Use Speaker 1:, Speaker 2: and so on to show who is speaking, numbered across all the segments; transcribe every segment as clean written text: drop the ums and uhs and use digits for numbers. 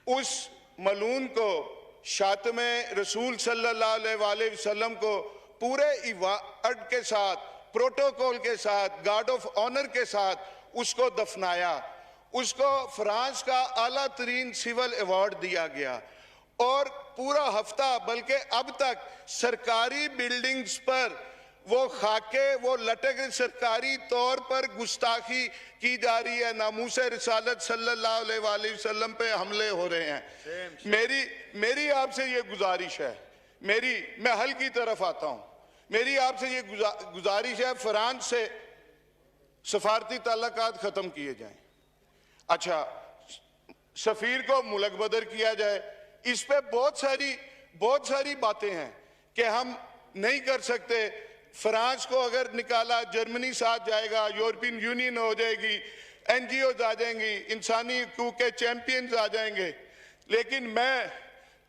Speaker 1: उस मलून को, शातमे रसूल सल्लल्लाहु अलैहि वसल्लम को पूरे इबादत के साथ, प्रोटोकॉल के साथ, गार्ड ऑफ ऑनर के साथ उसको दफनाया। उसको फ्रांस का आला तरीन सिविल अवार्ड दिया गया और पूरा हफ्ता, बल्कि अब तक सरकारी बिल्डिंग्स पर वो खाके वो लटक, सरकारी तौर पर गुस्ताखी की जा रही है, नामूस रिसालत सल्लल्लाहु अलैहि वसल्लम पे हमले हो रहे हैं। मेरी आपसे ये गुजारिश है, मैं हल की तरफ आता हूं। मेरी आपसे ये गुजारिश है, फ्रांस से सफारती ताल्लुकात खत्म किए जाएं। अच्छा, सफीर को मुल्क बदर किया जाए। इस पे बहुत सारी बातें हैं कि हम नहीं कर सकते। फ्रांस को अगर निकाला, जर्मनी साथ जाएगा, यूरोपियन यूनियन हो जाएगी, एनजीओ आ जाएंगी, इंसानी हकूक के चैंपियंस आ जाएंगे। लेकिन मैं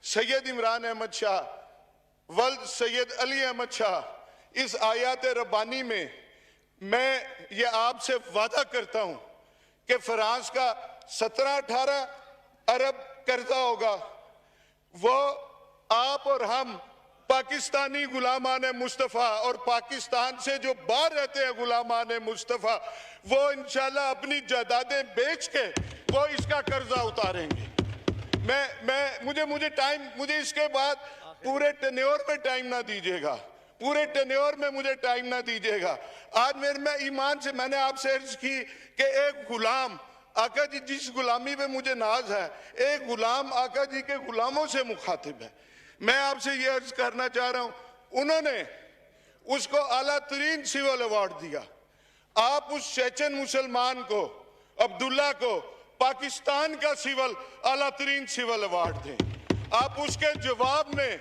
Speaker 1: सैयद इमरान अहमद शाह, वल्द सैयद अली अहमद शाह, इस आयात रब्बानी में मैं ये आपसे वादा करता हूं कि फ्रांस का 17-18 अरब कर्जा होगा, वो आप और हम पाकिस्तानी गुलामान मुस्तफ़ा और पाकिस्तान से जो बाहर रहते हैं गुलामान मुस्तफ़ा, वो इंशाल्लाह अपनी जायदादें बेच के वो इसका कर्जा उतारेंगे। मुझे इसके बाद पूरे टेन्योर में टाइम ना दीजिएगा, पूरे टेन्योर में मुझे टाइम ना दीजिएगा। आज मैं ईमान से मैंने आपसे अर्ज की कि एक गुलाम आका जी, जिस गुलामी पे मुझे नाज है, एक गुलाम आका जी के गुलामों से मुखातिब है। मैं आपसे ये अर्ज करना चाह रहा हूं, उन्होंने उसको आला तरीन सिविल अवार्ड दिया। आप उस चेचन मुसलमान को, अब्दुल्ला को, पाकिस्तान का सिविल आला तरीन सिविल अवार्ड दें। आप उसके जवाब में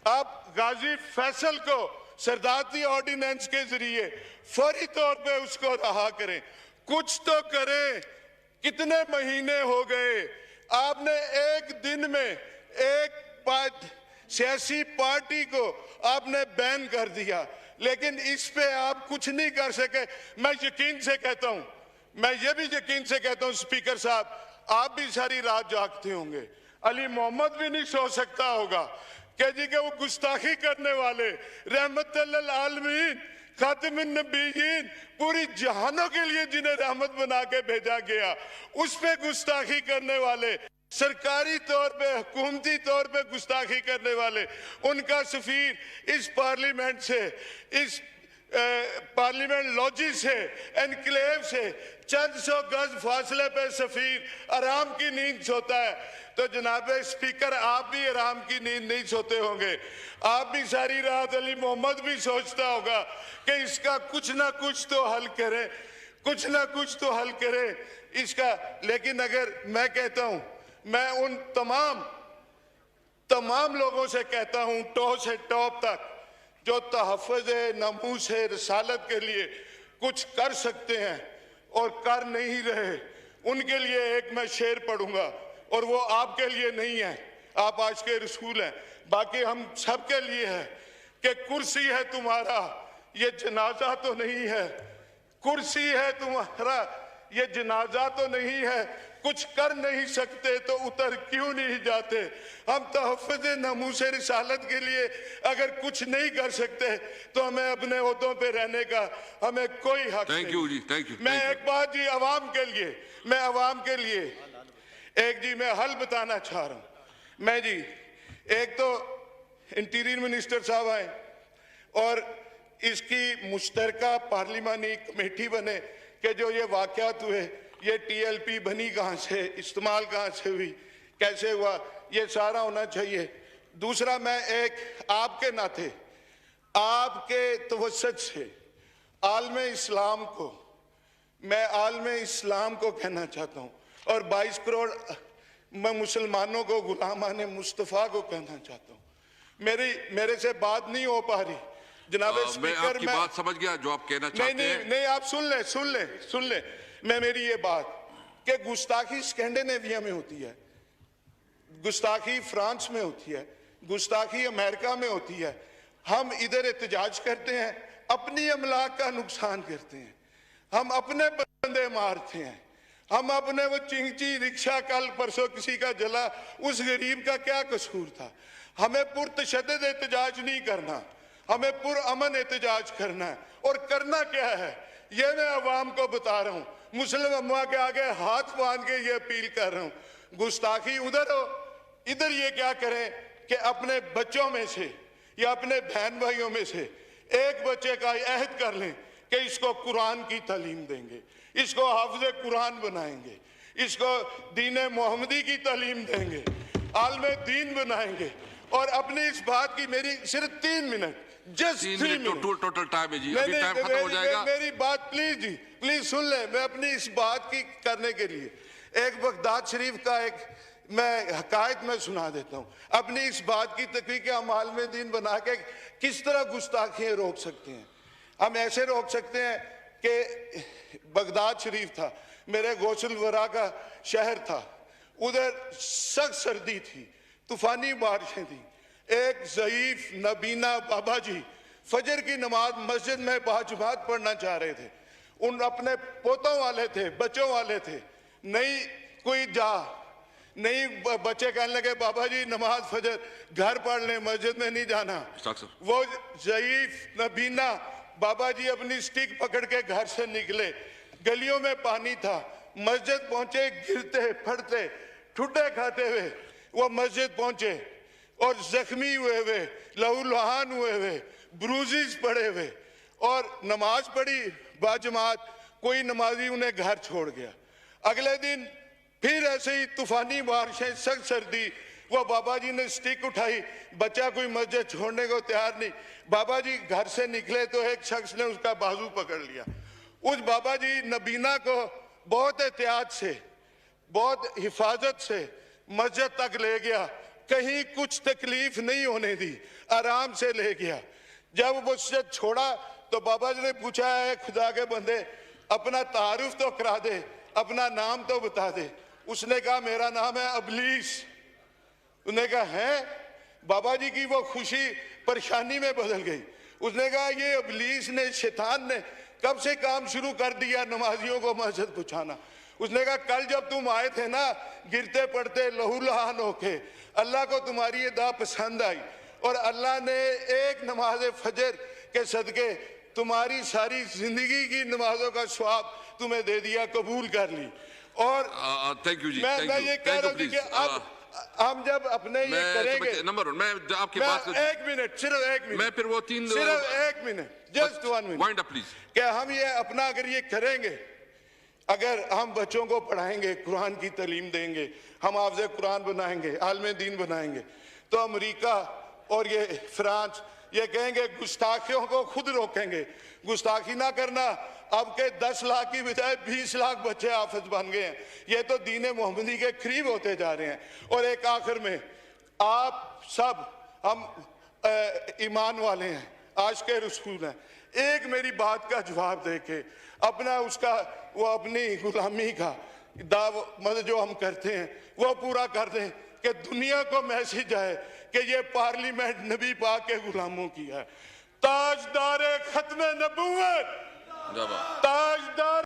Speaker 1: आप गाजी फैसल को सरदारती ऑर्डिनेंस के जरिए फौरी तौर पे उसको रहा करें। कुछ तो करें। कितने महीने हो गए, आपने एक दिन में एक सियासी पार्टी को आपने बैन कर दिया, लेकिन इस पे आप कुछ नहीं कर सके। मैं यकीन से कहता हूं, मैं ये भी यकीन से कहता हूं स्पीकर साहब, आप भी सारी रात जागते होंगे। अली मोहम्मद भी नहीं सो सकता होगा कि जी के वो गुस्ताखी करने वाले, रहमतुल्लिल आलमीन, खातिमुन नबीयीन, पूरी जहानों के लिए जिन्हें रहमत बना के भेजा गया, उस पे गुस्ताखी करने वाले, सरकारी तौर पे, हुकूमती तौर पे गुस्ताखी करने वाले, उनका सफीर इस पार्लियामेंट से, इस पार्लियामेंट लॉजी से, एनक्लेव से चंद सौ गज फासले पे सफीर आराम की नींद सोता है। तो जनाब स्पीकर, आप भी आराम की नींद नहीं सोते होंगे। आप भी सारी रात, अली मोहम्मद भी सोचता होगा कि इसका कुछ ना कुछ तो हल करे, कुछ ना कुछ तो हल करे इसका। लेकिन अगर मैं कहता हूं, मैं उन तमाम लोगों से कहता हूं, टॉप से टॉप तक, जो तहफ़्फ़ुज़ नमूस रिसालत के लिए कुछ कर सकते हैं और कर नहीं रहे, उनके लिए एक मैं शेर पढ़ूंगा, और वो आपके लिए नहीं है, आप आज के रसूल हैं, बाकी हम सब के लिए है कि कुर्सी है तुम्हारा, ये जनाजा तो नहीं है। कुर्सी है तुम्हारा, ये जनाजा तो नहीं है। कुछ कर नहीं सकते तो उतर क्यों नहीं जाते। हम तहफ़्फ़ुज़ नमूस रिसालत के लिए अगर कुछ नहीं कर सकते तो हमें अपने ओहदों पे रहने का हमें कोई हक नहीं। मैं एक बात जी अवाम के लिए, एक जी मैं हल बताना चाह रहा हूं। मैं जी, एक तो इंटीरियर मिनिस्टर साहब आए और इसकी मुश्तरका पार्लिमानी कमेटी बने कि जो ये वाक़यात हुए, ये टीएलपी बनी कहाँ से, इस्तेमाल कहाँ से हुई, कैसे हुआ, ये सारा होना चाहिए। दूसरा, मैं एक आपके नाते, आपके तवस्सुत से आलमे इस्लाम को, मैं आलमे इस्लाम को कहना चाहता हूँ और 22 करोड़ मैं मुसलमानों को, गुलामान मुस्तफ़ा को कहना चाहता हूँ। मेरे से बात नहीं हो पा रही जनाब स्पीकर।
Speaker 2: मैं आपकी बात समझ गया जो आप कहना चाहते हैं।
Speaker 1: नहीं, आप सुन ले मेरी ये बात कि गुस्ताखी स्कैंडिनेविया में होती है, गुस्ताखी फ्रांस में होती है, गुस्ताखी अमेरिका में होती है। हम इधर एहतजाज करते हैं, अपनी अमलाक का नुकसान करते हैं, हम अपने बंदे मारते हैं, हम अपने वो चिंची रिक्शा कल परसों किसी का जला, उस गरीब का क्या कसूर था? हमें पुरतशद्दद एहतजाज नहीं करना, हमें पुरअमन एहतजाज करना है। और करना क्या है ये मैं अवाम को बता रहा हूँ, मुस्लिम अम्मा के आगे हाथ बांध के ये अपील कर रहा हूँ। गुस्ताखी उधर हो, इधर ये क्या करें कि अपने बच्चों में से या अपने बहन भाइयों में से एक बच्चे का अहद कर लें कि इसको कुरान की तालीम देंगे, इसको हाफिज़ कुरान बनाएंगे, इसको दीन मोहम्मदी की तालीम देंगे, आलमे दीन बनाएंगे। और अपनी इस बात की मेरी सिर्फ 3 minute, just 3 minute
Speaker 2: total time है जी, अभी टाइम खत्म हो जाएगा।
Speaker 1: मेरी बात प्लीज जी, प्लीज सुन ले। मैं अपनी इस बात की करने के लिए एक बगदाद शरीफ का एक मैं हकायत में सुना देता हूँ अपनी इस बात की तकरीर के हम आलमे दीन बना के किस तरह गुस्ताखियाँ रोक सकते हैं। हम ऐसे रोक सकते हैं कि बगदाद शरीफ था, मेरे गौसल वरा का शहर था, उधर सख्त सर्दी थी, तूफानी बारिशें थी। एक ज़ईफ नबीना बाबा जी फजर की नमाज मस्जिद में बाजुबात पढ़ना चाह रहे थे। उन अपने पोतों वाले थे, बच्चों वाले थे, नहीं कोई नहीं बच्चे कहने लगे बाबा जी नमाज फजर घर पढ़ लें, मस्जिद में नहीं जाना। वो ज़ईफ नबीना बाबा जी अपनी स्टिक पकड़ के घर से निकले, गलियों में पानी था, मस्जिद पहुंचे, गिरते फटते ठुड्डे खाते हुए वो मस्जिद पहुंचे और जख्मी हुए लहूलुहान हुए ब्रूजेस पड़े हुए, और नमाज पढ़ी बाजमात, कोई नमाजी उन्हें घर छोड़ गया। अगले दिन फिर ऐसे ही तूफानी बारिशें, सख्त सर्दी, वो बाबा जी ने स्टिक उठाई, बच्चा कोई मस्जिद छोड़ने को तैयार नहीं। बाबा जी घर से निकले तो एक शख्स ने उसका बाजू पकड़ लिया। उस बाबा जी नबीना को बहुत एहतियात से, बहुत हिफाजत से मस्जिद तक ले गया, कहीं कुछ तकलीफ नहीं होने दी, आराम से ले गया। जब वो मस्जिद छोड़ा तो बाबा जी ने पूछा है खुदा के बंदे अपना तारुफ तो करा दे, अपना नाम तो बता दे। उसने कहा मेरा नाम है अबलीस। उसने कहा है? बाबा जी की वो खुशी परेशानी में बदल गई। उसने कहा ये अबलीस ने, शैतान ने कब से काम शुरू कर दिया नमाजियों को मस्जिद पहुंचाना। उसने कहा कल जब तुम आए थे ना गिरते पड़ते लहूलुहान होके, अल्लाह को तुम्हारी ये दुआ पसंद आई और अल्लाह ने एक नमाज फजर के सदके तुम्हारी सारी जिंदगी की नमाजों का स्वाब तुम्हें दे दिया, कबूल कर ली। और
Speaker 2: थैंक यू जी,
Speaker 1: मैं ये कह रहा हूँ कि अब हम जब अपने ये करेंगे,
Speaker 2: नंबर वन, मैं आपकी बात
Speaker 1: एक मिनट, सिर्फ एक मिनट,
Speaker 2: मैं फिर वो 3
Speaker 1: सिर्फ एक minute, just 1 minute,
Speaker 2: wind up please.
Speaker 1: क्या हम ये अपना अगर ये करेंगे, अगर हम बच्चों को पढ़ाएंगे, कुरान की तालीम देंगे, हम हाफ़िज़ कुरान बनाएंगे, आलमे दीन बनाएंगे, तो अमेरिका और ये फ्रांस ये कहेंगे गुस्ताखियों को खुद रोकेंगे। गुस्ताखी ना करना, अब के 10 लाख की बजाय 20 लाख बच्चे हाफिज बन गए हैं। ये तो दीन मोहम्मदी के करीब होते जा रहे हैं। और एक आखिर में, आप सब हम ईमान वाले हैं, आज के रसूल हैं, एक मेरी बात का जवाब दे के अपना उसका वो अपनी गुलामी का दाव मतलब जो हम करते हैं वो पूरा कर दें कि दुनिया को मैसेज आए कि ये पार्लियामेंट नबी पाक के गुलामों की है। ताजदार खत्म नबूवत, ताजदार